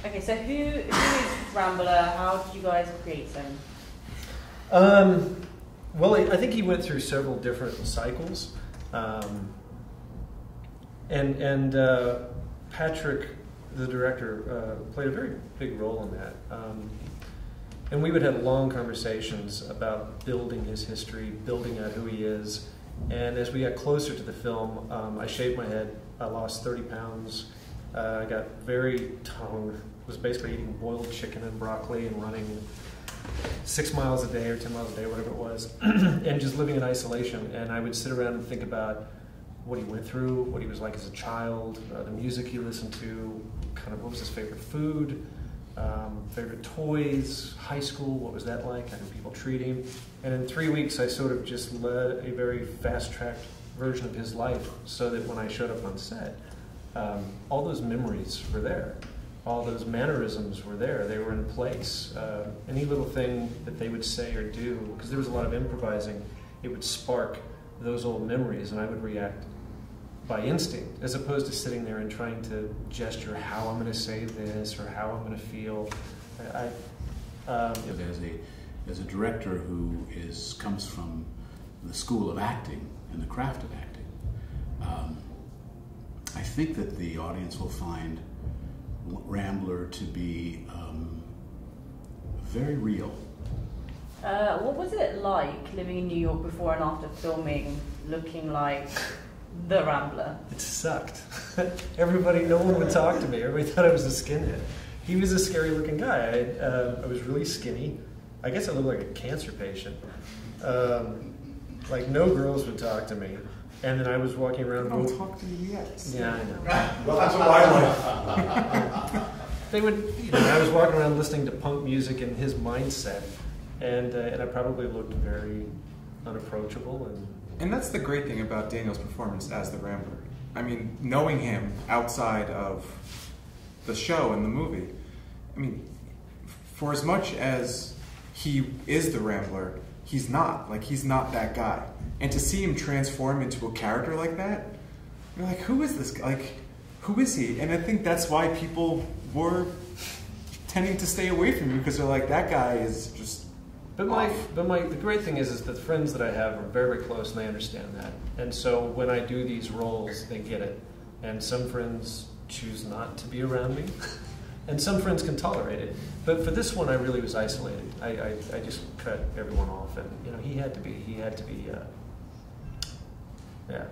Okay, so who is Rambler? How did you guys create him? Well, I think he went through several different cycles, and Patrick, the director, played a very big role in that. And we would have long conversations about building his history, building out who he is. And as we got closer to the film, I shaved my head. I lost 30 pounds. I got very toned. Was basically eating boiled chicken and broccoli and running 6 miles a day or 10 miles a day, whatever it was, and just living in isolation. And I would sit around and think about what he went through, what he was like as a child, the music he listened to, kind of what was his favorite food, favorite toys, high school, what was that like, how did people treat him? And in 3 weeks, I sort of just led a very fast-tracked version of his life so that when I showed up on set, all those memories were there. All those mannerisms were there. They were in place. Any little thing that they would say or do, because there was a lot of improvising, it would spark those old memories, and I would react by instinct, as opposed to sitting there and trying to gesture how I'm going to say this or how I'm going to feel. As a director who comes from the school of acting and the craft of acting, I think that the audience will find Rambler to be very real. What was it like living in New York before and after filming, looking like the Rambler? It sucked. No one would talk to me. Everybody thought I was a skinhead. He was a scary looking guy. I was really skinny. I guess I looked like a cancer patient. Like no girls would talk to me. And then I was walking around. Don't talk to me yet. Yeah, I know. Well, that's what I like. They would, I was walking around listening to punk music in his mindset, and I probably looked very unapproachable. And that's the great thing about Daniel's performance as the Rambler. I mean, knowing him outside of the show and the movie, I mean, for as much as he is the Rambler, he's not that guy. And to see him transform into a character like that, you're like, who is this guy? Like, who is he? And I think that's why people were tending to stay away from him, because they're like, that guy is just the great thing is that the friends that I have are very, very close, and they understand that. And so when I do these roles, they get it. And some friends choose not to be around me, and some friends can tolerate it. But for this one, I really was isolated. I just cut everyone off, and he had to be. Yeah.